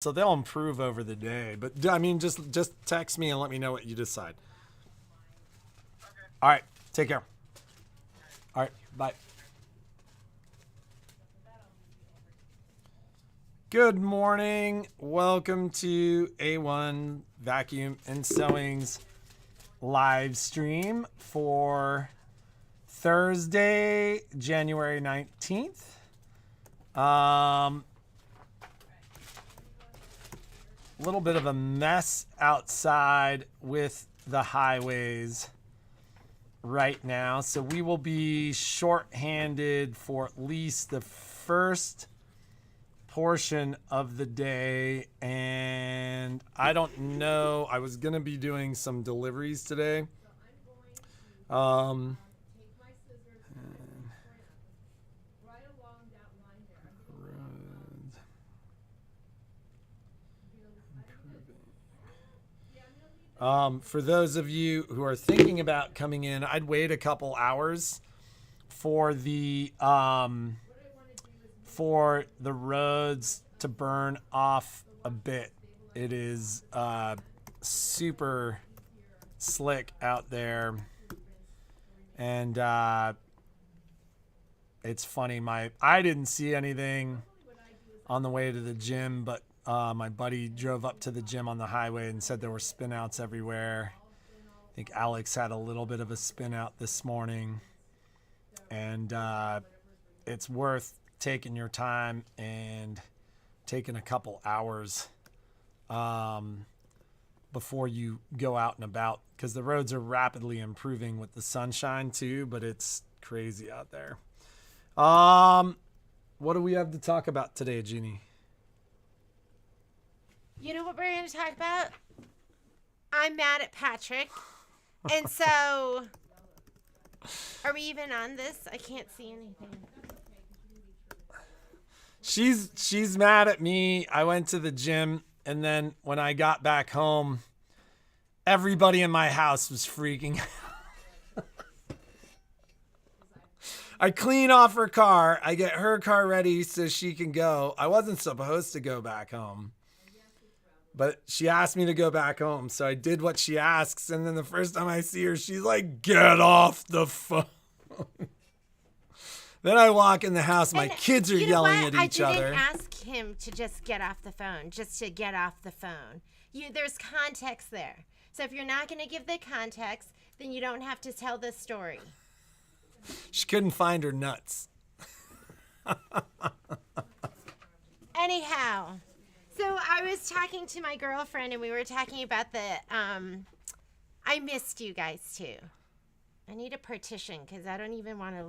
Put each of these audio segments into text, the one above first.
So they'll improve over the day. But I mean, just text me and let me know what you decide. All right. Take care. All right. Bye. Good morning. Welcome to A1 Vacuum and Sewing's live stream for Thursday, January 19th. A little bit of a mess outside with the highways right now. So we will be shorthanded for at least the first portion of the day. And I don't know. I was going to be doing some deliveries today. For those of you who are thinking about coming in, I'd wait a couple hours for the roads to burn off a bit. It is super slick out there, and it's funny. I didn't see anything on the way to the gym, but my buddy drove up to the gym on the highway and said there were spin outs everywhere. I think Alex had a little bit of a spin out this morning. And it's worth taking your time and taking a couple hours before you go out and about, because the roads are rapidly improving with the sunshine too, but it's crazy out there. What do we have to talk about today, Jeannie? You know what we're going to talk about? I'm mad at Patrick. And so, are we even on this? I can't see anything. She's mad at me. I went to the gym, and then when I got back home, everybody in my house was freaking out. I clean off her car. I get her car ready so she can go. I wasn't supposed to go back home, but she asked me to go back home. So I did what she asks. And then the first time I see her, she's like, get off the phone. Then I walk in the house. My kids are yelling at each other. I didn't ask him to just get off the phone, just to get off the phone. There's context there. So if you're not going to give the context, then you don't have to tell the story. She couldn't find her nuts. Anyhow, so I was talking to my girlfriend, and we were talking about I missed you guys too. I need a partition because I don't even want to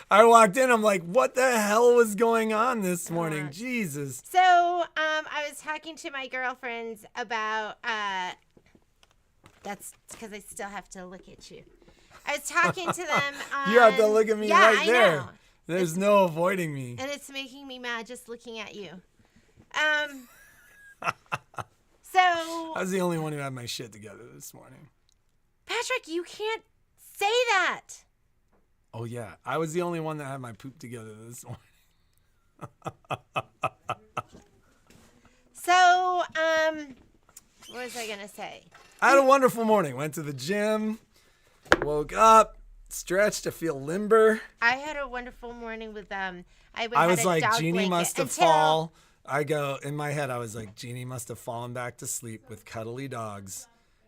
I walked in. I'm like, what the hell was going on this morning? Jesus. So I was talking to my girlfriends about that's because I still have to look at you. I was talking to them on, you have to look at me right there. Know. There's no avoiding me. And it's making me mad just looking at you. So I was the only one who had my shit together this morning. Patrick, you can't say that. Oh yeah, I was the only one that had my poop together this morning. So, what was I gonna say? I had a wonderful morning. Went to the gym, woke up, stretched. I feel limber. I had a wonderful morning with I was like, Jeannie must have fallen. In my head, I was like, Jeannie must have fallen back to sleep with cuddly dogs,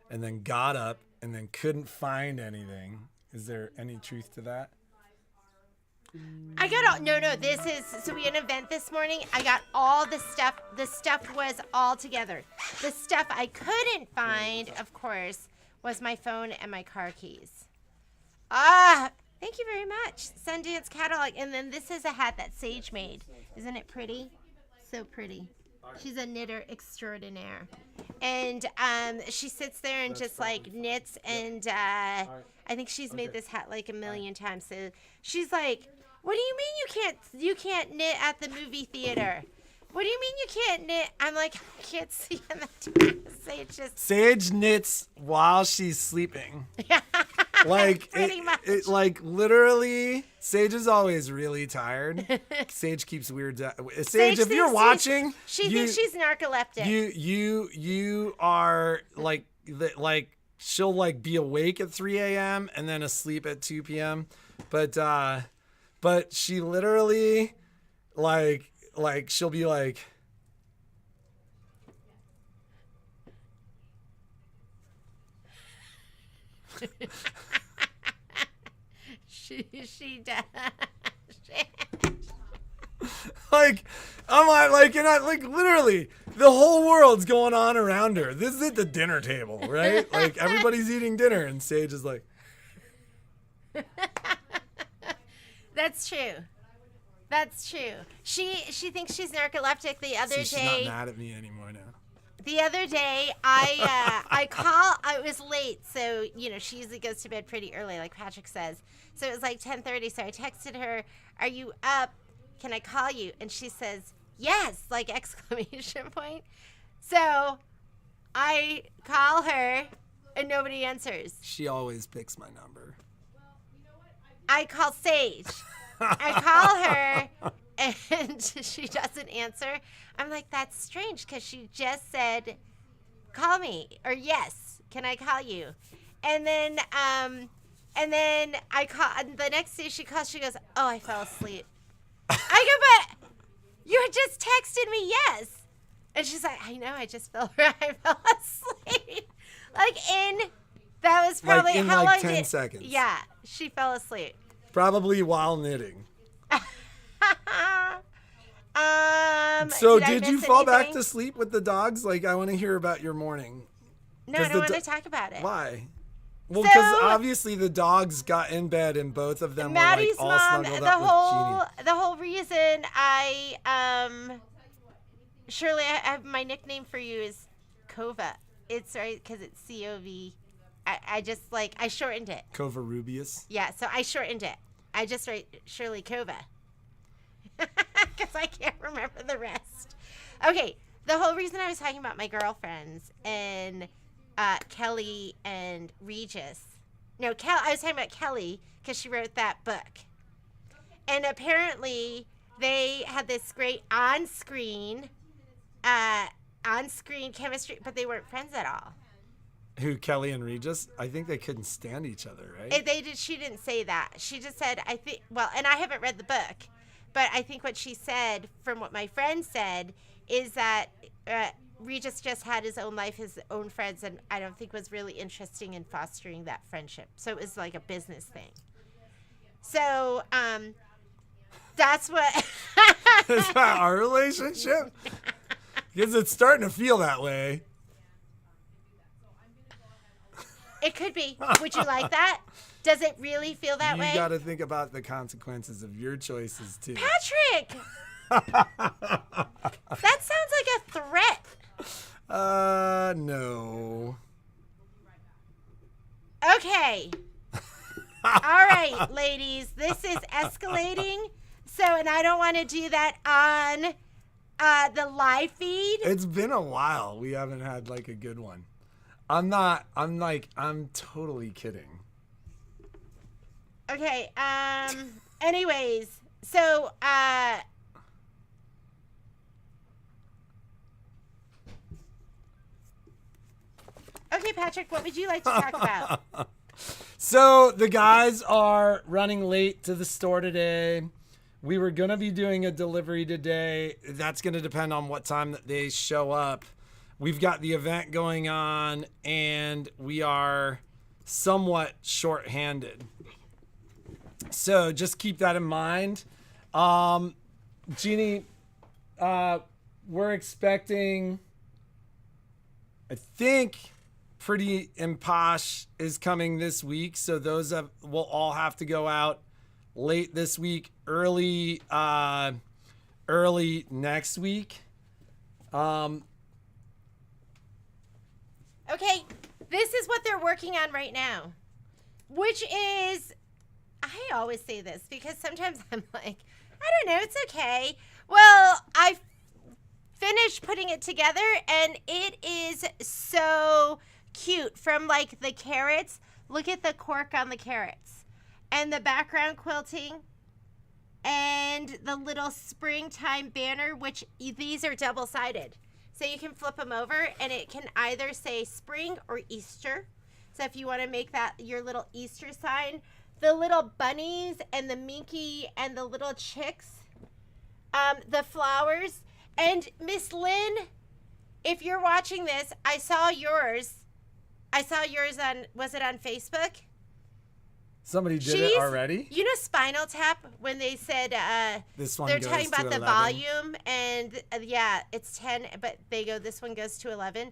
and then got up and then couldn't find anything. Is there any truth to that? So we had an event this morning. I got all the stuff. The stuff was all together. The stuff I couldn't find, of course, was my phone and my car keys. Thank you very much. Sundance Catalog. And then this is a hat that Sage made. Isn't it pretty? So pretty. She's a knitter extraordinaire. And she sits there and just like knits, and I think she's made this hat like a million times. So she's like, what do you mean you can't knit at the movie theater? What do you mean you can't knit? I'm like, I can't see him. Sage knits while she's sleeping. Like Pretty much. it like literally, Sage is always really tired. Sage keeps weird. Sage, if you're watching, she thinks she's narcoleptic. You are like she'll like be awake at 3 a.m. and then asleep at 2 p.m. But she literally like she'll be like. she does. Like, like literally the whole world's going on around her. This is at the dinner table, right? Like everybody's eating dinner and Sage is like. That's true. That's true. She thinks she's narcoleptic. The other She's day. not mad at me anymore now. The other day, I was late, so, she usually goes to bed pretty early, like Patrick says. So it was like 10:30, so I texted her, "Are you up? Can I call you?" And she says, "Yes," like exclamation point. So I call her, and nobody answers. She always picks my number. I call Sage. I call her, and she doesn't answer. I'm like, that's strange because she just said, "Call me," or "Yes, can I call you?" And then I call. The next day she calls. She goes, "Oh, I fell asleep." I go, "But you had just texted me yes," and she's like, "I know. I just fell asleep." That was probably like in how like long 10 seconds. Yeah, she fell asleep. Probably while knitting. So did you fall back to sleep with the dogs? Like, I want to hear about your morning. No, I don't want to talk about it. Why? Well, because obviously the dogs got in bed and both of them Maddie's were like all mom, snuggled up with Jeannie. the whole reason Shirley, my nickname for you is Kova. It's right because it's C-O-V. I just I shortened it. Kova Rubius. Yeah, so I shortened it. I just write Shirley Kova. Because I can't remember the rest. Okay, the whole reason I was talking about my girlfriends and Kelly and Regis. No, I was talking about Kelly because she wrote that book. And apparently they had this great on-screen chemistry, but they weren't friends at all. Who, Kelly and Regis? I think they couldn't stand each other, right? She didn't say that. She just said, and I haven't read the book, but I think what she said, from what my friend said, is that Regis just had his own life, his own friends, and I don't think was really interesting in fostering that friendship. So it was like a business thing. So, that's what... Is that our relationship? Because it's starting to feel that way. It could be. Would you like that? Does it really feel that way? You got to think about the consequences of your choices, too. Patrick! That sounds like a threat. No. Okay. All right, ladies. This is escalating. So, and I don't want to do that on the live feed. It's been a while. We haven't had like a good one. I'm totally kidding. Okay, anyways, so, okay, Patrick, what would you like to talk about? So the guys are running late to the store today. We were going to be doing a delivery today. That's going to depend on what time that they show up. We've got the event going on, and we are somewhat short-handed. So just keep that in mind. Jeannie, we're expecting, I think, Pretty and Posh is coming this week. So those will all have to go out late this week, early next week. Okay, this is what they're working on right now, which is, I always say this because sometimes I'm like, I don't know, it's okay. Well, I finished putting it together and it is so cute, from like the carrots. Look at the cork on the carrots. And the background quilting. And the little springtime banner, which these are double-sided. So you can flip them over, and it can either say spring or Easter. So if you want to make that your little Easter sign. The little bunnies and the minky and the little chicks. The flowers. And Miss Lynn, if you're watching this, I saw yours. Was it on Facebook? Somebody did it already? You know Spinal Tap, when they said this one they're goes talking about to the 11. volume, and yeah, it's 10, but they go, this one goes to 11.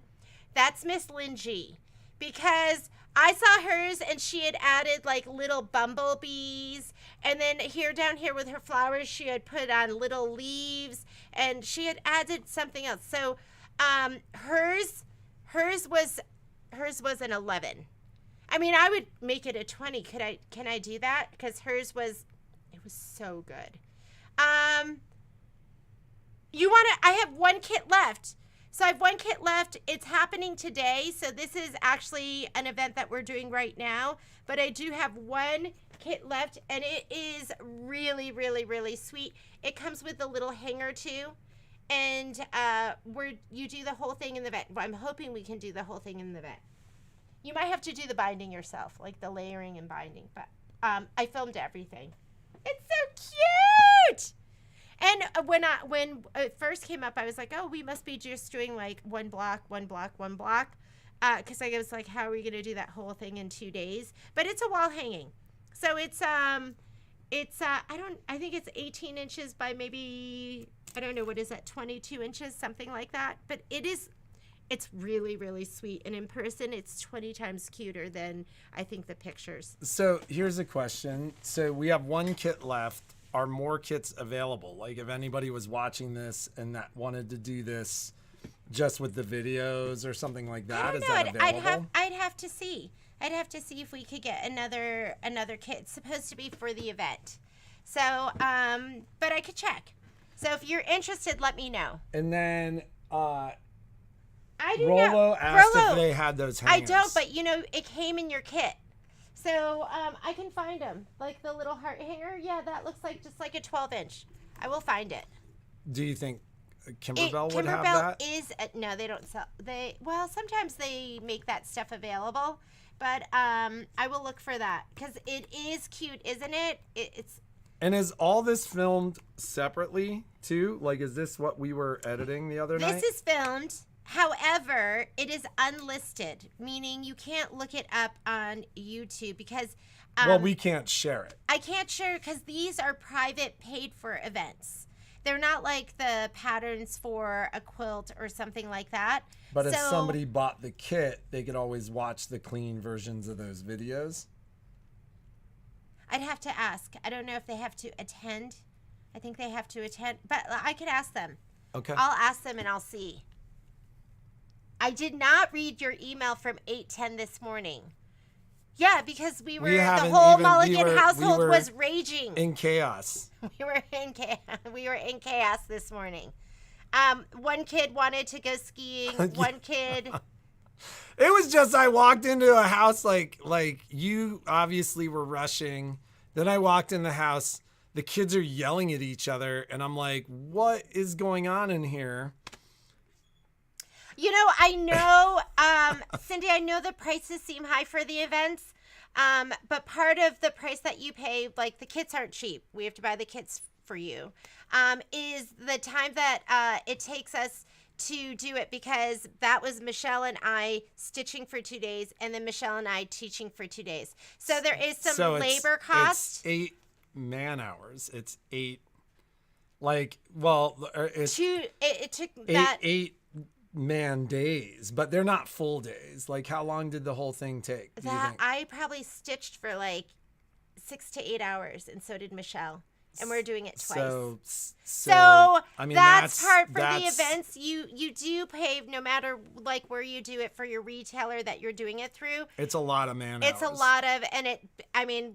That's Miss Lynn G. Because I saw hers, and she had added like little bumblebees, and then down here with her flowers, she had put on little leaves, and she had added something else. So hers was an 11. I mean, I would make it a 20. Can I do that? Because it was so good. I have one kit left. So I have one kit left. It's happening today. So this is actually an event that we're doing right now. But I do have one kit left, and it is really, really, really sweet. It comes with a little hanger too. And you do the whole thing in the vet. I'm hoping we can do the whole thing in the vet. You might have to do the binding yourself, like the layering and binding. But I filmed everything. It's so cute. And when it first came up, I was like, oh, we must be just doing like one block. Because I was like, how are we going to do that whole thing in 2 days? But it's a wall hanging. So I think it's 18 inches by maybe, I don't know, what is that, 22 inches, something like that. But it's really, really sweet. And in person, it's 20 times cuter than I think the pictures. So here's a question. So we have one kit left. Are more kits available? Like if anybody was watching this and that wanted to do this just with the videos or something like that, is that available? I'd have to see. I'd have to see if we could get another kit. It's supposed to be for the event. So, but I could check. So if you're interested, let me know. And then I do Rollo know. asked if they had those hangers. I don't, but it came in your kit. So I can find them. Like the little heart hanger. Yeah, that looks like just like a 12-inch. I will find it. Do you think Kimberbell would have that? No, they don't sell. Sometimes they make that stuff available. But I will look for that because it is cute, isn't it? It's. And is all this filmed separately too? Like, is this what we were editing the other night? This is filmed. However, it is unlisted, meaning you can't look it up on YouTube because... well, we can't share it. I can't share it because these are private paid-for events. They're not like the patterns for a quilt or something like that. But if somebody bought the kit, they could always watch the clean versions of those videos? I'd have to ask. I don't know if they have to attend. I think they have to attend, but I could ask them. Okay. I'll ask them and I'll see. I did not read your email from 8:10 this morning. Yeah, because the whole Mulligan household was raging. In chaos. We were in chaos this morning. One kid wanted to go skiing. One kid. It was just I walked into a house like you obviously were rushing. Then I walked in the house. The kids are yelling at each other, and I'm like, "What is going on in here?" I know, Cindy, I know the prices seem high for the events, but part of the price that you pay, like the kits aren't cheap. We have to buy the kits for you, is the time that it takes us to do it because that was Michelle and I stitching for 2 days and then Michelle and I teaching for 2 days. So there is some labor cost. It's 8 man hours. It's 8, it's it took that 8 man days, but they're not full days. Like, how long did the whole thing take? I probably stitched for like 6 to 8 hours, and so did Michelle, and we're doing it twice. So I mean, that's part for the events. You do pay no matter like where you do it for your retailer that you're doing it through. It's a lot of man hours. It's a lot of,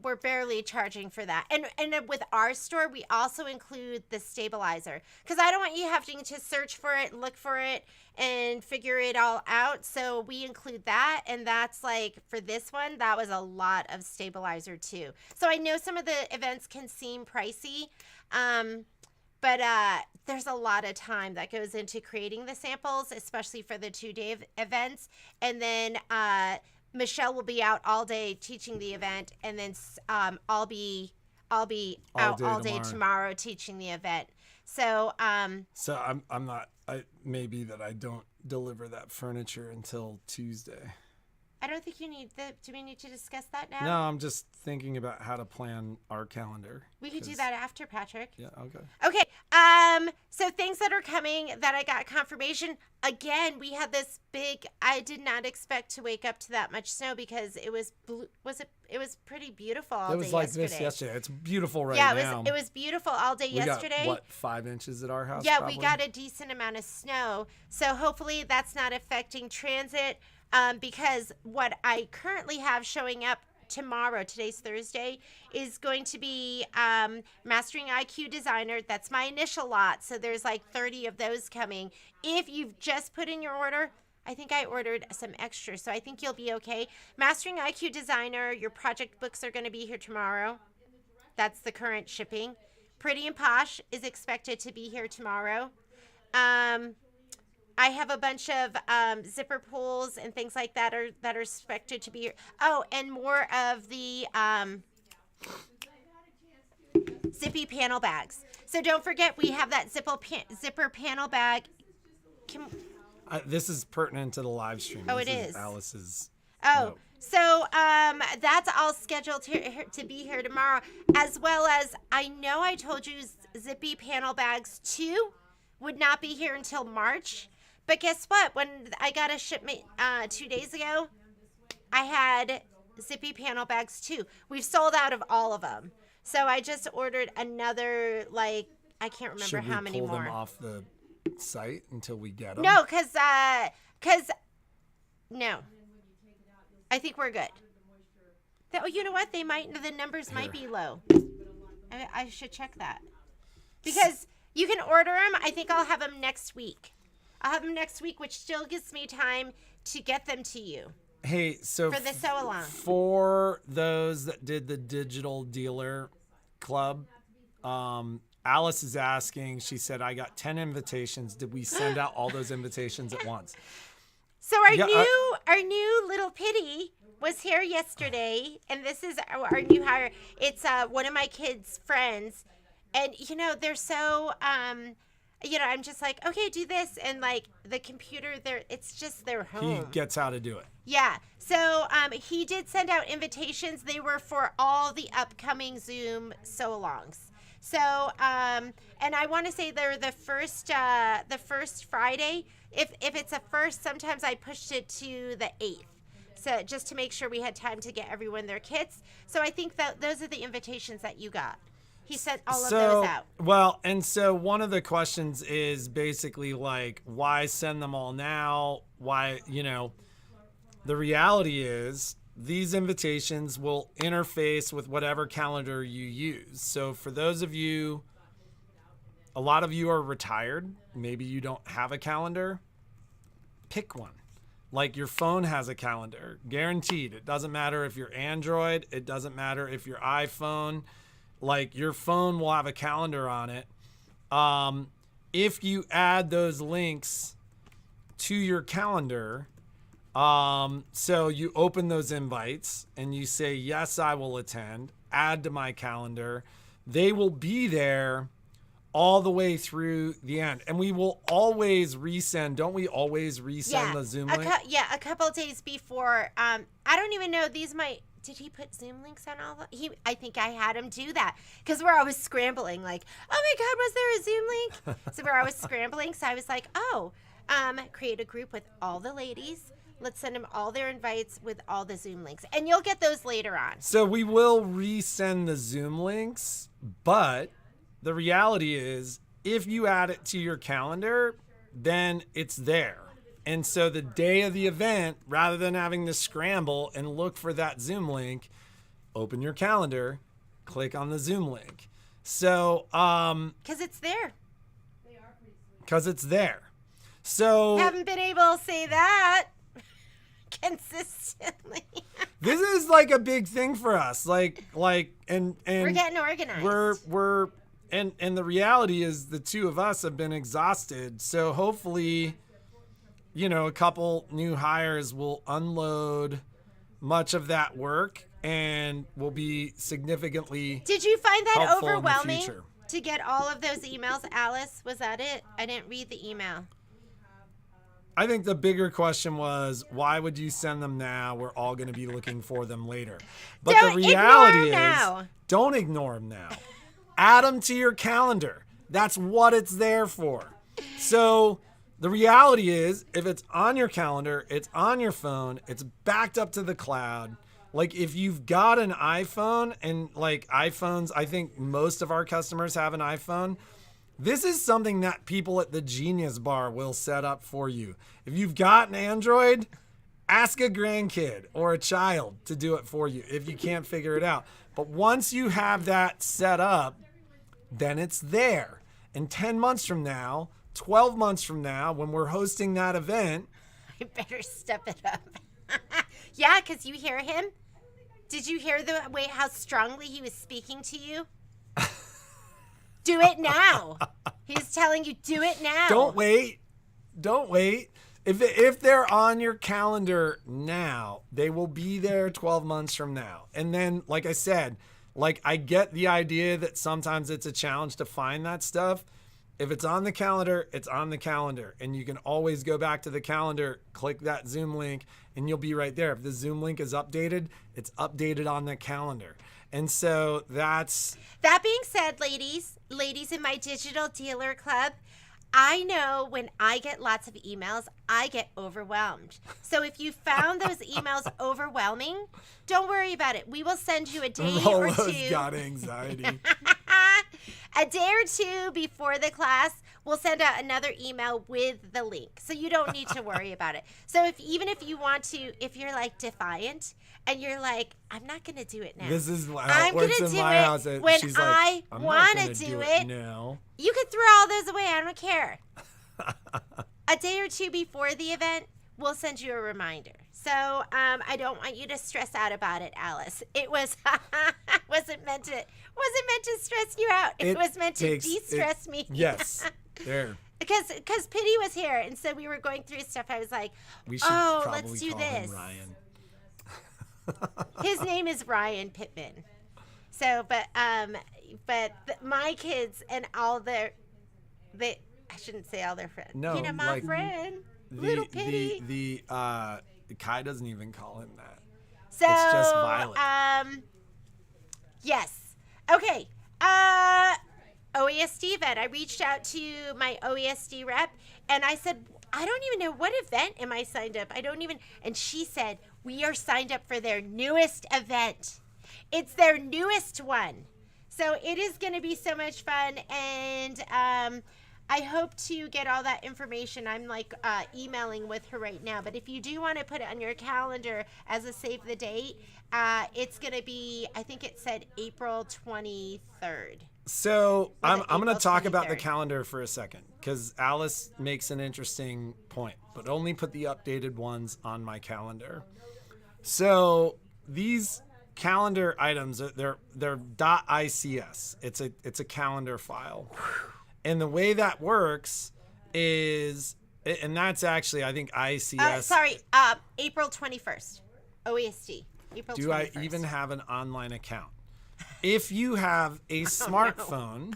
we're barely charging for that. And with our store, we also include the stabilizer because I don't want you having to search for it, look for it, and figure it all out. So we include that. And that's like for this one, that was a lot of stabilizer too. So I know some of the events can seem pricey. But there's a lot of time that goes into creating the samples, especially for the 2-day events. And then Michelle will be out all day teaching the event, and then I'll be out all day tomorrow teaching the event. So so I'm not. Maybe that I don't deliver that furniture until Tuesday. I don't think you need do we need to discuss that now? No, I'm just thinking about how to plan our calendar. We could do that after, Patrick. Yeah, okay. Okay. So things that are coming that I got confirmation. Again, we had this big. I did not expect to wake up to that much snow because it was it was pretty beautiful all day yesterday. It was like this yesterday. It's beautiful now. Yeah, it was beautiful all day yesterday. We got, what, 5 inches at our house? Yeah, probably? We got a decent amount of snow. So hopefully that's not affecting transit. Because what I currently have showing up tomorrow, today's Thursday, is going to be Mastering IQ Designer. That's my initial lot. So there's like 30 of those coming. If you've just put in your order, I think I ordered some extra. So I think you'll be okay. Mastering IQ Designer, your project books are going to be here tomorrow. That's the current shipping. Pretty and Posh is expected to be here tomorrow. I have a bunch of zipper pulls and things like that are expected to be here. Oh, and more of the zippy panel bags. So don't forget, we have that zipper panel bag. This is pertinent to the live stream. Oh, this it is. Alice's. Oh, note. So that's all scheduled to be here tomorrow, as well as I know I told you zippy panel bags 2 would not be here until March. But guess what? When I got a shipment 2 days ago, I had zippy panel bags too. We've sold out of all of them. So I just ordered another, like, I can't remember how many more. Should we pull them off the site until we get them? No, because no. I think we're good. You know what? The numbers might be low. I should check that. Because you can order them. I think I'll have them next week. I'll have them next week, which still gives me time to get them to you. Hey, so for the sew-along. For those that did the digital dealer club, Alice is asking, she said, I got 10 invitations. Did we send out all those invitations at once? So our new little pitty was here yesterday, and this is our new hire. It's one of my kids' friends, and they're so I'm just like, okay, do this, and like the computer there, it's just their home. He gets how to do it. Yeah. So he did send out invitations. They were for all the upcoming Zoom sew-alongs. So and I want to say they're the first Friday. If it's a first, sometimes I pushed it to the 8th. So just to make sure we had time to get everyone their kits. So I think that those are the invitations that you got. He sent all of those out. Well, and so one of the questions is basically like, why send them all now? Why, the reality is these invitations will interface with whatever calendar you use. So for those of you, a lot of you are retired. Maybe you don't have a calendar. Pick one. Like your phone has a calendar, guaranteed. It doesn't matter if you're Android. It doesn't matter if you're iPhone. Like your phone will have a calendar on it. If you add those links to your calendar, so you open those invites and you say, yes, I will attend, add to my calendar, they will be there all the way through the end. And we will always resend. Don't we always resend the Zoom link? A couple of days before. I don't even know, did he put Zoom links on all of them? I think I had him do that because we're always scrambling like, oh my God, was there a Zoom link? So we're always scrambling. So I was like, create a group with all the ladies. Let's send them all their invites with all the Zoom links. And you'll get those later on. So we will resend the Zoom links, but the reality is if you add it to your calendar, then it's there. And so the day of the event, rather than having to scramble and look for that Zoom link, open your calendar, click on the Zoom link. So, because it's there. Because it's there. So Haven't been able to say that consistently. this is like a big thing for us. And We're getting organized. And the reality is the two of us have been exhausted. So hopefully, a couple new hires will unload much of that work and will be significantly Did you find that helpful in the overwhelming future. to get all of those emails, Alice? Was that it? I didn't read the email. I think the bigger question was, why would you send them now? We're all going to be looking for them later. But Don't the reality ignore 'em is, now. don't ignore them now. Add them to your calendar. That's what it's there for. So the reality is, if it's on your calendar, it's on your phone, it's backed up to the cloud. Like if you've got an iPhone, and like iPhones, I think most of our customers have an iPhone. This is something that people at the Genius Bar will set up for you. If you've got an Android, ask a grandkid or a child to do it for you if you can't figure it out. But once you have that set up, then it's there. And 10 months from now, 12 months from now, when we're hosting that event, I better step it up. Yeah, because you hear him? Did you hear the way how strongly he was speaking to you? Do it now. He's telling you, do it now. don't wait. If they're on your calendar now, they will be there 12 months from now. And then, like I said, I get the idea that sometimes it's a challenge to find that stuff. If it's on the calendar, it's on the calendar. And you can always go back to the calendar, click that Zoom link, and you'll be right there. If the Zoom link is updated, it's updated on the calendar. And so that's... That being said, ladies in my digital dealer club, I know when I get lots of emails, I get overwhelmed. So if you found those emails overwhelming, don't worry about it. We will send you a day or Rolo's two. got anxiety. A day or two before the class, we'll send out another email with the link. So you don't need to worry about it. So even if you want to, if you're like defiant and you're like, I'm not going to do it now. This is how I'm it works gonna in do my it house. when She's like, I I'm want not to gonna do it it. now. You could throw all those away. I don't care. A day or two before the event, we'll send you a reminder. So I don't want you to stress out about it, Alice. It wasn't meant to stress you out. It was meant to de-stress me. Yes, there. Because Pity was here, and so we were going through stuff. I was like, We should probably let's do call this. him Ryan. His name is Ryan Pittman. So, but my kids and all I shouldn't say all their friends. No, my friend, little Pity. The Kai doesn't even call him that. So, it's just Violet. Yes. Okay. OESD event. I reached out to my OESD rep and I said, I don't even know what event am I signed up. And she said, we are signed up for their newest event. It's their newest one. So it is going to be so much fun. And I hope to get all that information. I'm emailing with her right now. But if you do want to put it on your calendar as a save the date, it's going to be, I think it said April 23rd. So I'm going to talk 23rd? about the calendar for a second because Alice makes an interesting point, but only put the updated ones on my calendar. So these calendar items, they're .ics. It's a calendar file. And the way that works is, and that's actually, I think ICS. April 21st. OESD. April 21st. Do I even have an online account? If you have a smartphone,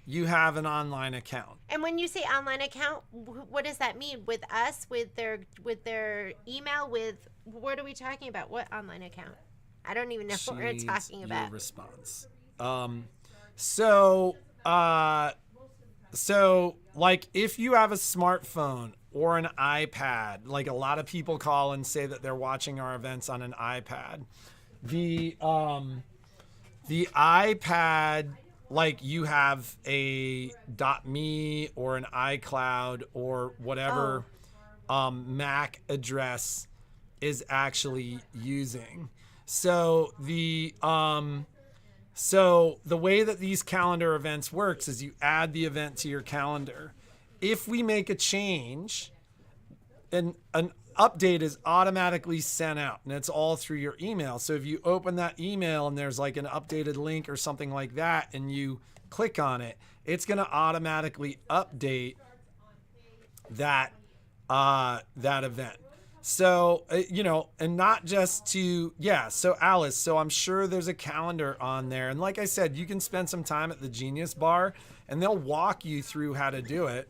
you have an online account. And when you say online account, what does that mean? With us, with their email, with what are we talking about? What online account? I don't even know what we're talking about. Your response. So like if you have a smartphone or an iPad, like a lot of people call and say that they're watching our events on an iPad. The iPad, like you have a .me or an iCloud or whatever Mac address is actually using. So the way that these calendar events works is you add the event to your calendar, if we make a change, an update is automatically sent out, and it's all through your email. So if you open that email and there's like an updated link or something like that, and you click on it, it's going to automatically update that that event. So, and not just to, so Alice, so I'm sure there's a calendar on there. And like I said, you can spend some time at the Genius Bar and they'll walk you through how to do it.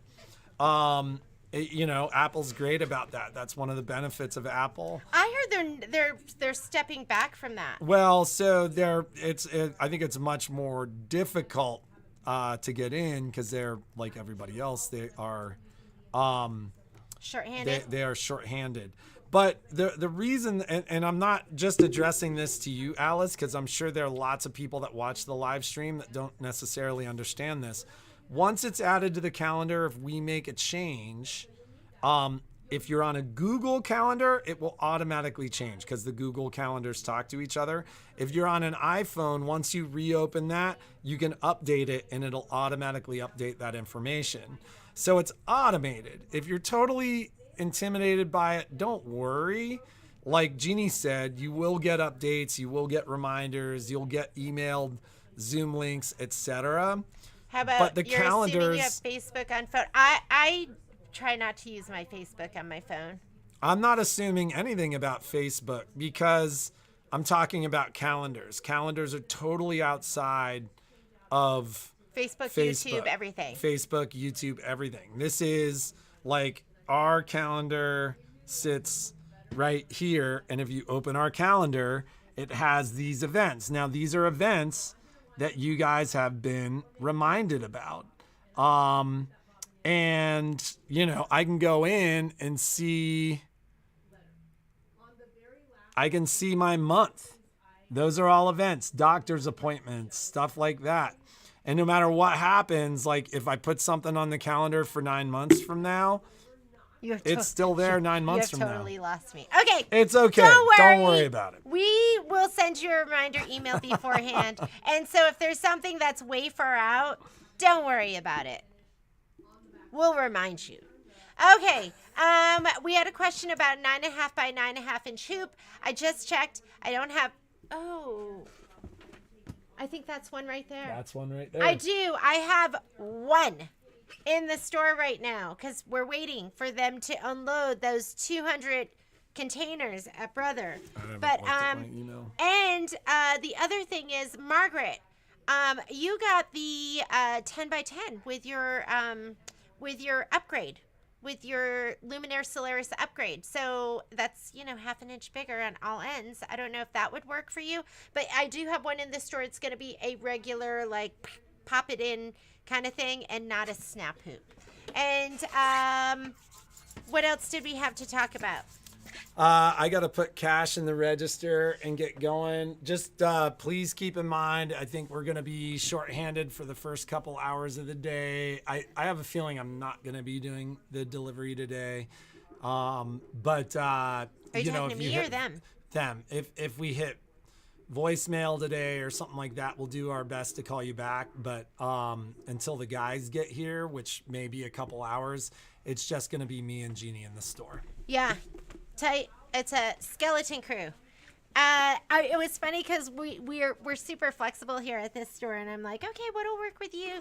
Apple's great about that. That's one of the benefits of Apple. I heard they're stepping back from that. Well, so I think it's much more difficult to get in because they're like everybody else. They are shorthanded. They are shorthanded. But the reason, and I'm not just addressing this to you, Alice, because I'm sure there are lots of people that watch the live stream that don't necessarily understand this. Once it's added to the calendar, if we make a change, if you're on a Google calendar, it will automatically change because the Google calendars talk to each other. If you're on an iPhone, once you reopen that, you can update it and it'll automatically update that information. So it's automated. If you're totally intimidated by it, don't worry. Like Jeannie said, you will get updates, you will get reminders, you'll get emailed Zoom links, etc. How about you're assuming you have Facebook on phone? I try not to use my Facebook on my phone. I'm not assuming anything about Facebook because I'm talking about calendars. Calendars are totally outside of Facebook, YouTube, everything. Facebook, YouTube, everything. This is like our calendar sits right here. And if you open our calendar, it has these events. Now, these are events that you guys have been reminded about. And, I can go in and see, I can see my month. Those are all events, doctor's appointments, stuff like that. And no matter what happens, like if I put something on the calendar for 9 months from now, it's still there 9 months from now. You have totally lost me. Okay. It's okay. Don't worry about it. We will send you a reminder email beforehand. And so if there's something that's way far out, don't worry about it. We'll remind you. Okay. We had a question about 9.5 by 9.5 inch hoop. I just checked. I don't have. Oh. I think that's one right there. That's one right there. I do. I have one in the store right now because we're waiting for them to unload those 200 containers at Brother. But and the other thing is, Margaret, you got the 10 by 10 with your upgrade, with your Luminaire Solaris upgrade. So that's, half an inch bigger on all ends. I don't know if that would work for you, but I do have one in the store. It's going to be a regular, like, pop it in kind of thing and not a snap hoop. And what else did we have to talk about? I got to put cash in the register and get going. Just please keep in mind, I think we're going to be shorthanded for the first couple hours of the day. I have a feeling I'm not going to be doing the delivery today. Are you talking to me or them? Them. If we hit voicemail today or something like that, we'll do our best to call you back. But until the guys get here, which may be a couple hours, it's just going to be me and Jeannie in the store. Yeah. Tight. It's a skeleton crew. It was funny because we're super flexible here at this store, and I'm like, okay, what'll work with you,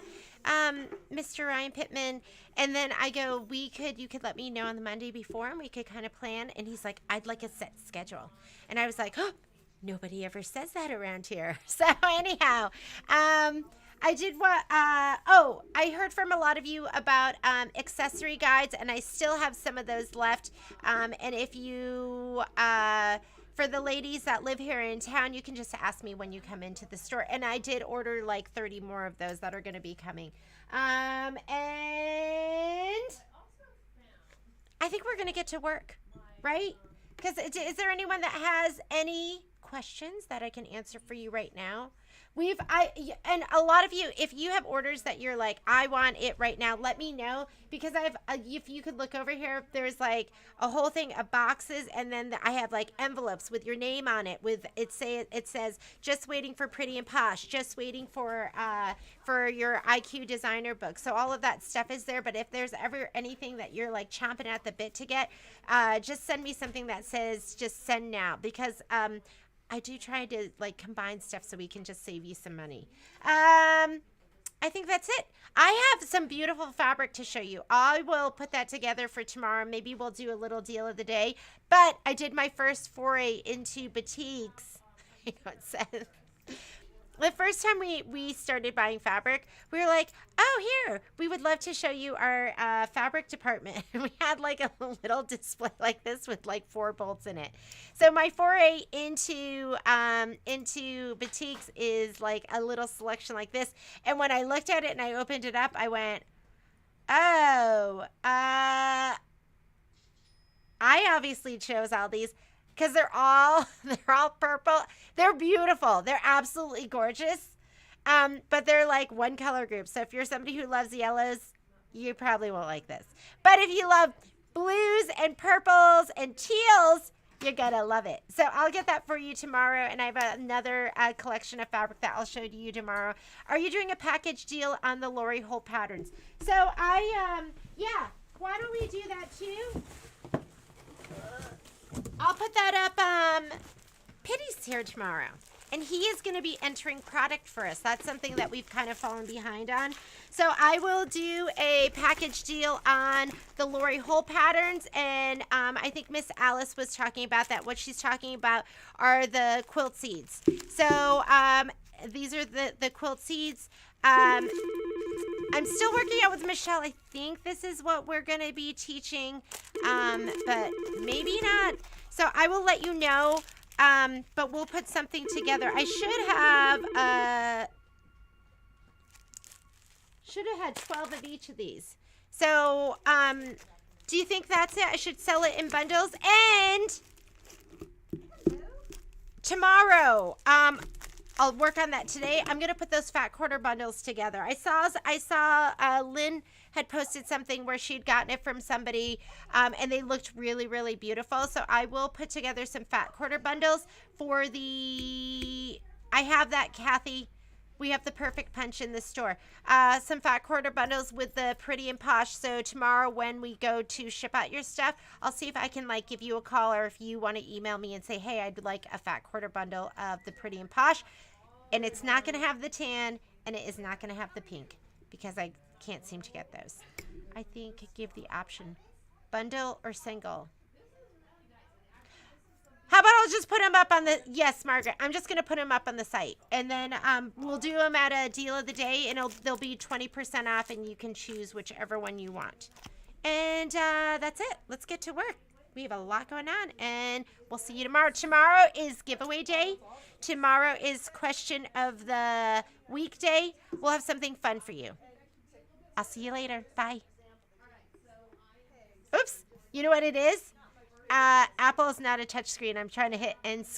Mr. Ryan Pittman? And then I go, you could let me know on the Monday before, and we could kind of plan. And he's like, I'd like a set schedule, and I was like, oh, nobody ever says that around here. So anyhow, I did what, I heard from a lot of you about accessory guides, and I still have some of those left. And if you, for the ladies that live here in town, you can just ask me when you come into the store. And I did order like 30 more of those that are going to be coming. And I think we're going to get to work, right? Because is there anyone that has any questions that I can answer for you right now? And a lot of you, if you have orders that you're like, I want it right now, let me know, because if you could look over here, there's like a whole thing of boxes, and then I have like envelopes with your name on it. It says just waiting for Pretty and Posh, just waiting for your IQ designer book. So all of that stuff is there. But if there's ever anything that you're like chomping at the bit to get, just send me something that says just send now, because I do try to like combine stuff so we can just save you some money. I think that's it. I have some beautiful fabric to show you. I will put that together for tomorrow. Maybe we'll do a little deal of the day. But I did my first foray into batiks. I know it says. The first time we started buying fabric, we were like, oh, here, we would love to show you our fabric department. We had like a little display like this with like 4 bolts in it. So my foray into batiks is like a little selection like this. And when I looked at it and I opened it up, I went, oh, I obviously chose all these, because they're all purple. They're beautiful. They're absolutely gorgeous. But they're like one color group. So if you're somebody who loves yellows, you probably won't like this. But if you love blues and purples and teals, you're gonna love it. So I'll get that for you tomorrow, and I have another collection of fabric that I'll show you tomorrow. Are you doing a package deal on the Lori Holt patterns? So yeah, why don't we do that too? I'll put that up. Pitty's here tomorrow, and he is going to be entering product for us. That's something that we've kind of fallen behind on. So I will do a package deal on the Lori Holt patterns, and I think Miss Alice was talking about that. What she's talking about are the quilt seeds. So these are the quilt seeds. I'm still working out with Michelle. I think this is what we're going to be teaching, but maybe not. So I will let you know, but we'll put something together. I should have had 12 of each of these. So do you think that's it? I should sell it in bundles. And tomorrow, I'll work on that today. I'm going to put those fat quarter bundles together. I saw Lynn had posted something where she'd gotten it from somebody, and they looked really, really beautiful. So I will put together some fat quarter bundles for I have that, Kathy. We have the perfect punch in the store. Some fat quarter bundles with the Pretty and Posh. So tomorrow when we go to ship out your stuff, I'll see if I can like give you a call, or if you want to email me and say, hey, I'd like a fat quarter bundle of the Pretty and Posh. And it's not going to have the tan, and it is not going to have the pink, because I can't seem to get those. I think give the option, bundle or single. How about I'll just put them up on the, yes, Margaret, I'm just going to put them up on the site. And then we'll do them at a deal of the day, and they'll be 20% off, and you can choose whichever one you want. And that's it. Let's get to work. We have a lot going on, and we'll see you tomorrow. Tomorrow is giveaway day. Tomorrow is question of the week day. We'll have something fun for you. I'll see you later. Bye. Oops. You know what it is? Apple is not a touch screen. I'm trying to hit end screen.